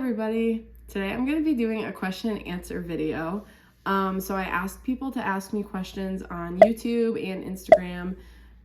everybody. Today I'm going to be doing a question and answer video. So I asked people to ask me questions on YouTube and Instagram,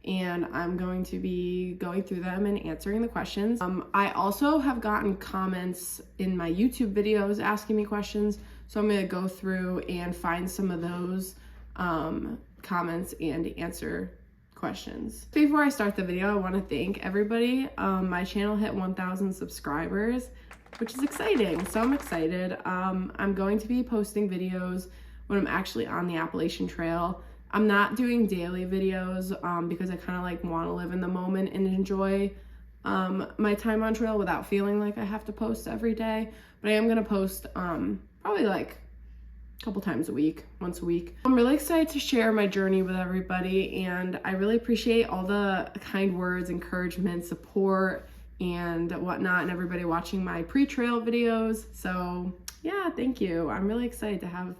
and I'm going to be going through them and answering the questions. I also have gotten comments in my YouTube videos asking me questions, so I'm going to go through and find some of those comments and answer questions. Before I start the video, I want to thank everybody. My channel hit 1,000 subscribers, which is exciting. So I'm excited. I'm going to be posting videos when I'm actually on the Appalachian Trail. I'm not doing daily videos because I kind of like want to live in the moment and enjoy my time on trail without feeling like I have to post every day. But I am going to post probably like a couple times a week, once a week. I'm really excited to share my journey with everybody, and I really appreciate all the kind words, encouragement, support, and whatnot, and everybody watching my pre-trail videos. So yeah, thank you. I'm really excited to have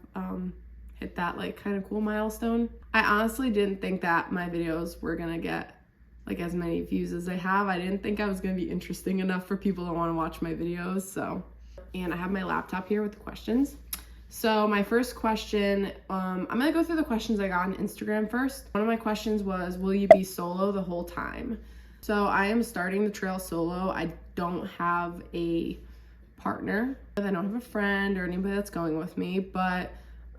hit that like kind of cool milestone. I honestly didn't think that my videos were gonna get like as many views as they have. I didn't think I was gonna be interesting enough for people to want to watch my videos. So, and I have my laptop here with the questions. So my first question, I'm gonna go through the questions I got on Instagram first. One of my questions was, will you be solo the whole time? So I am starting the trail solo. I don't have a partner. I don't have a friend or anybody that's going with me, but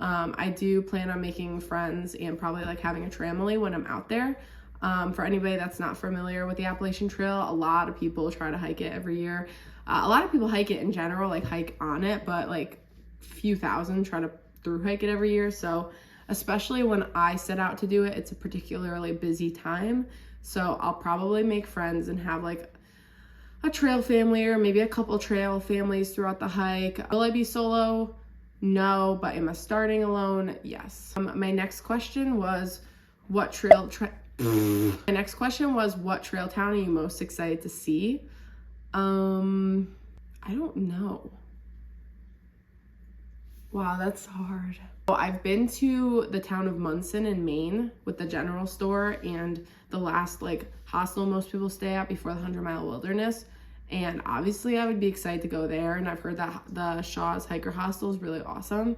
I do plan on making friends and probably like having a tramily when I'm out there. For anybody that's not familiar with the Appalachian Trail, a lot of people try to hike it every year. A lot of people hike it in general, like hike on it, but like few thousand try to through-hike it every year. So especially when I set out to do it, it's a particularly busy time. So I'll probably make friends and have like a trail family or maybe a couple trail families throughout the hike. Will I be solo? No, but am I starting alone? Yes. My next question was, what trail town are you most excited to see? I don't know. Wow, that's hard. So I've been to the town of Munson in Maine with the general store and the last like hostel most people stay at before the 100-mile wilderness. And obviously I would be excited to go there. And I've heard that the Shaw's Hiker Hostel is really awesome.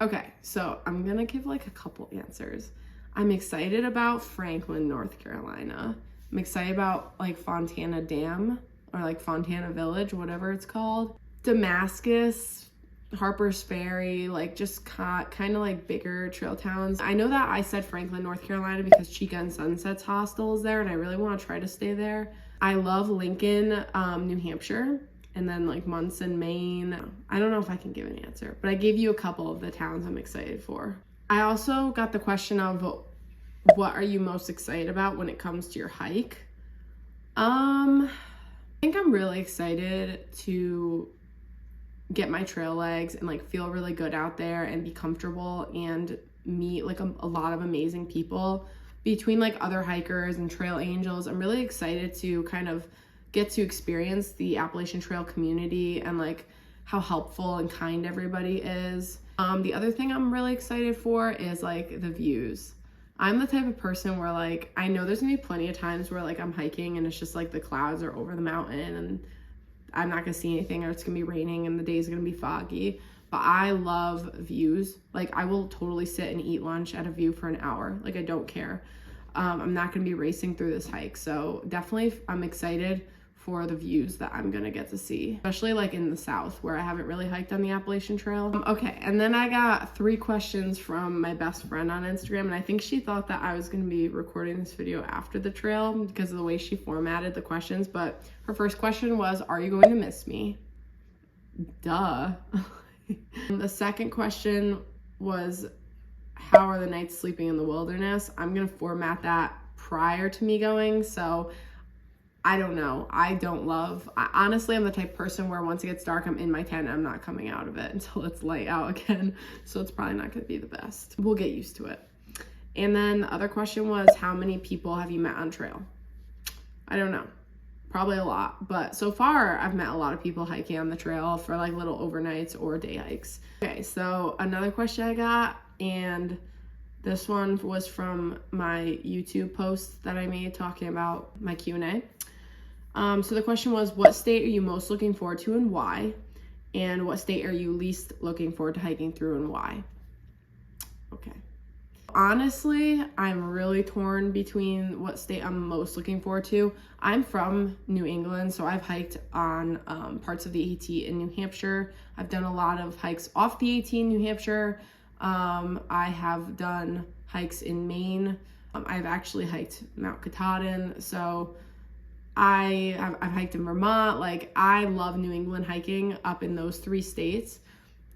Okay, so I'm gonna give like a couple answers. I'm excited about Franklin, North Carolina. I'm excited about like Fontana Dam or like Fontana Village, whatever it's called. Damascus, Harper's Ferry, like just kind of like bigger trail towns. I know that I said Franklin, North Carolina because Chica and Sunset's hostel is there, and I really want to try to stay there. I love Lincoln, New Hampshire, and then like Munson, Maine. I don't know if I can give an answer, but I gave you a couple of the towns I'm excited for. I also got the question of what are you most excited about when it comes to your hike? I think I'm really excited to get my trail legs and like feel really good out there and be comfortable and meet like a lot of amazing people between like other hikers and trail angels. I'm really excited to kind of get to experience the Appalachian Trail community and like how helpful and kind everybody is. The other thing I'm really excited for is like the views. I'm the type of person where like I know there's gonna be plenty of times where like I'm hiking and it's just like the clouds are over the mountain and I'm not gonna see anything, or it's gonna be raining and the day's gonna be foggy. But I love views. Like I will totally sit and eat lunch at a view for an hour. Like I don't care. I'm not gonna be racing through this hike. So definitely I'm excited for the views that I'm gonna get to see, especially like in the South where I haven't really hiked on the Appalachian Trail. Okay, and then I got 3 questions from my best friend on Instagram, and I think she thought that I was gonna be recording this video after the trail because of the way she formatted the questions. But her first question was, are you going to miss me? Duh. The second question was, how are the nights sleeping in the wilderness? I'm gonna format that prior to me going, so I don't know. Honestly, I'm the type of person where once it gets dark, I'm in my tent. I'm not coming out of it until it's light out again. So it's probably not gonna be the best. We'll get used to it. And then the other question was, how many people have you met on trail? I don't know. Probably a lot. But so far, I've met a lot of people hiking on the trail for like little overnights or day hikes. Okay, so another question I got, and this one was from my YouTube post that I made talking about my Q&A. So the question was, what state are you most looking forward to and why? And what state are you least looking forward to hiking through and why? Okay. Honestly, I'm really torn between what state I'm most looking forward to. I'm from New England, so I've hiked on parts of the AT in New Hampshire. I've done a lot of hikes off the AT in New Hampshire. I have done hikes in Maine. I've actually hiked Mount Katahdin, so I've hiked in Vermont. Like, I love New England hiking up in those 3 states.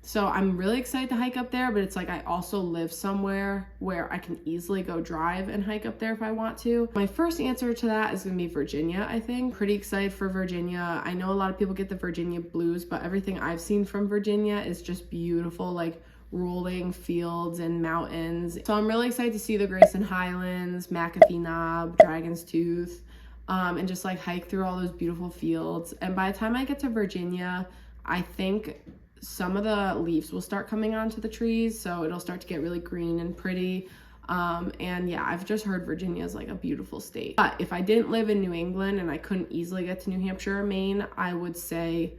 So I'm really excited to hike up there, but it's like I also live somewhere where I can easily go drive and hike up there if I want to. My first answer to that is gonna be Virginia, I think. Pretty excited for Virginia. I know a lot of people get the Virginia blues, but everything I've seen from Virginia is just beautiful, like rolling fields and mountains. So I'm really excited to see the Grayson Highlands, McAfee Knob, Dragon's Tooth, and just like hike through all those beautiful fields. And by the time I get to Virginia, I think some of the leaves will start coming onto the trees, so it'll start to get really green and pretty. And yeah, I've just heard Virginia is like a beautiful state. But if I didn't live in New England and I couldn't easily get to New Hampshire or Maine, I would say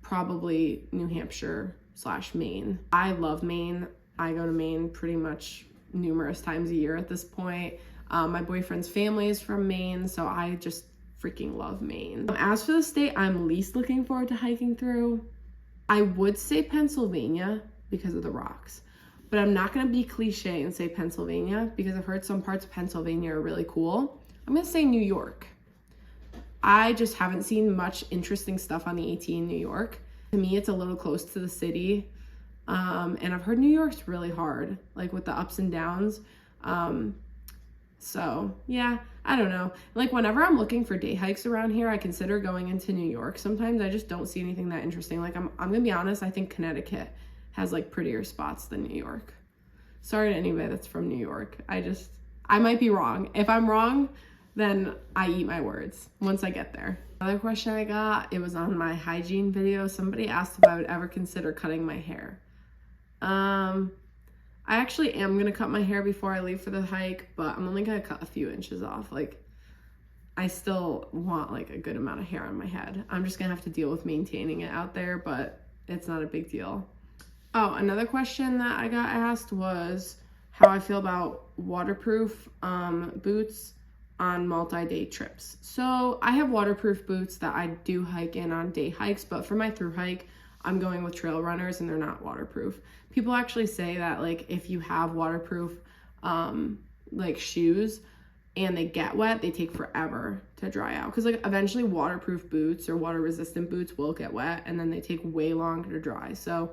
probably New Hampshire / Maine. I love Maine. I go to Maine pretty much numerous times a year at this point. My boyfriend's family is from Maine, so I just freaking love Maine. As for the state I'm least looking forward to hiking through, I would say Pennsylvania because of the rocks, but I'm not going to be cliche and say Pennsylvania because I've heard some parts of Pennsylvania are really cool. I'm going to say New York. I just haven't seen much interesting stuff on the AT in New York. To me, it's a little close to the city, and I've heard New York's really hard, like with the ups and downs. So yeah, I don't know. Like, whenever I'm looking for day hikes around here, I consider going into New York. Sometimes I just don't see anything that interesting. Like, I'm gonna be honest, I think Connecticut has like prettier spots than New York. Sorry to anybody that's from New York. I might be wrong. If I'm wrong, then I eat my words once I get there. Another question I got, it was on my hygiene video. Somebody asked if I would ever consider cutting my hair. I actually am gonna cut my hair before I leave for the hike, but I'm only gonna cut a few inches off. Like, I still want like a good amount of hair on my head. I'm just gonna have to deal with maintaining it out there, but it's not a big deal. Oh, another question that I got asked was how I feel about waterproof boots on multi-day trips. So I have waterproof boots that I do hike in on day hikes, but for my Thru-Hike, I'm going with trail runners and they're not waterproof. People actually say that like if you have waterproof like shoes and they get wet, they take forever to dry out. Cause like eventually waterproof boots or water resistant boots will get wet and then they take way longer to dry. So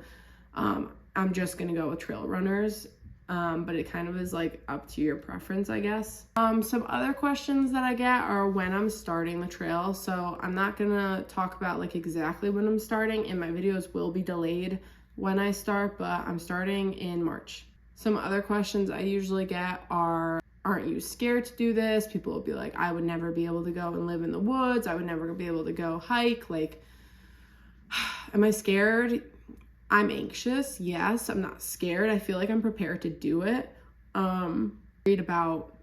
I'm just gonna go with trail runners. But it kind of is like up to your preference, I guess. Some other questions that I get are when I'm starting the trail. So I'm not gonna talk about like exactly when I'm starting, and my videos will be delayed when I start, but I'm starting in March. Some other questions I usually get are, aren't you scared to do this? People will be like, I would never be able to go and live in the woods. I would never be able to go hike. Like, am I scared? I'm anxious, yes. I'm not scared. I feel like I'm prepared to do it. Worried about,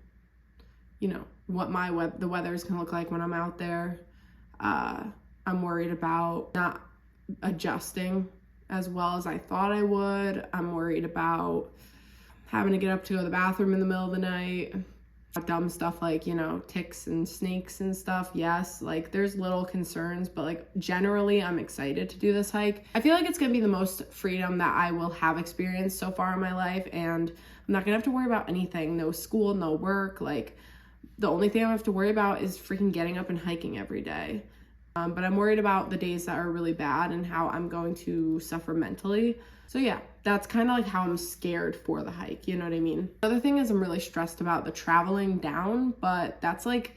you know, what the weather is gonna look like when I'm out there. I'm worried about not adjusting as well as I thought I would. I'm worried about having to get up to go to the bathroom in the middle of the night. Dumb stuff like, you know, ticks and snakes and stuff. Yes, like there's little concerns, but like generally I'm excited to do this hike. I feel like it's gonna be the most freedom that I will have experienced so far in my life, and I'm not gonna have to worry about anything. No school, no work. Like, the only thing I have to worry about is freaking getting up and hiking every day. But I'm worried about the days that are really bad and how I'm going to suffer mentally. So yeah, that's kind of like how I'm scared for the hike, you know what I mean? The other thing is I'm really stressed about the traveling down, but that's like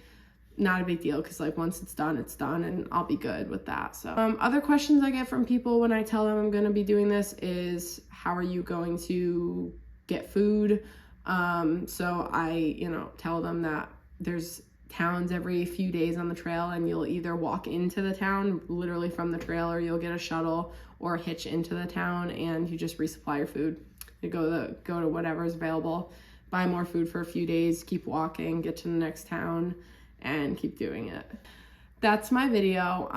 not a big deal because like once it's done and I'll be good with that. So other questions I get from people when I tell them I'm gonna be doing this is, how are you going to get food? So I, you know, tell them that there's towns every few days on the trail, and you'll either walk into the town literally from the trail, or you'll get a shuttle or a hitch into the town and you just resupply your food. You go to whatever is available, buy more food for a few days, keep walking, get to the next town, and keep doing it. that's my video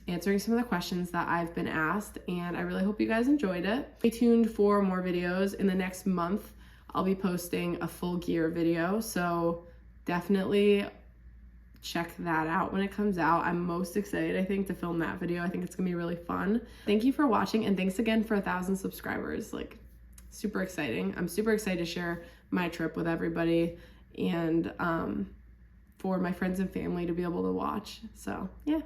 answering some of the questions that I've been asked, and I really hope you guys enjoyed it. Stay tuned for more videos. In the next month, I'll be posting a full gear video, so definitely check that out when it comes out. I'm most excited, I think, to film that video. I think it's gonna be really fun. Thank you for watching, and thanks again for 1,000 subscribers. Like, super exciting. I'm super excited to share my trip with everybody, and for my friends and family to be able to watch. So yeah.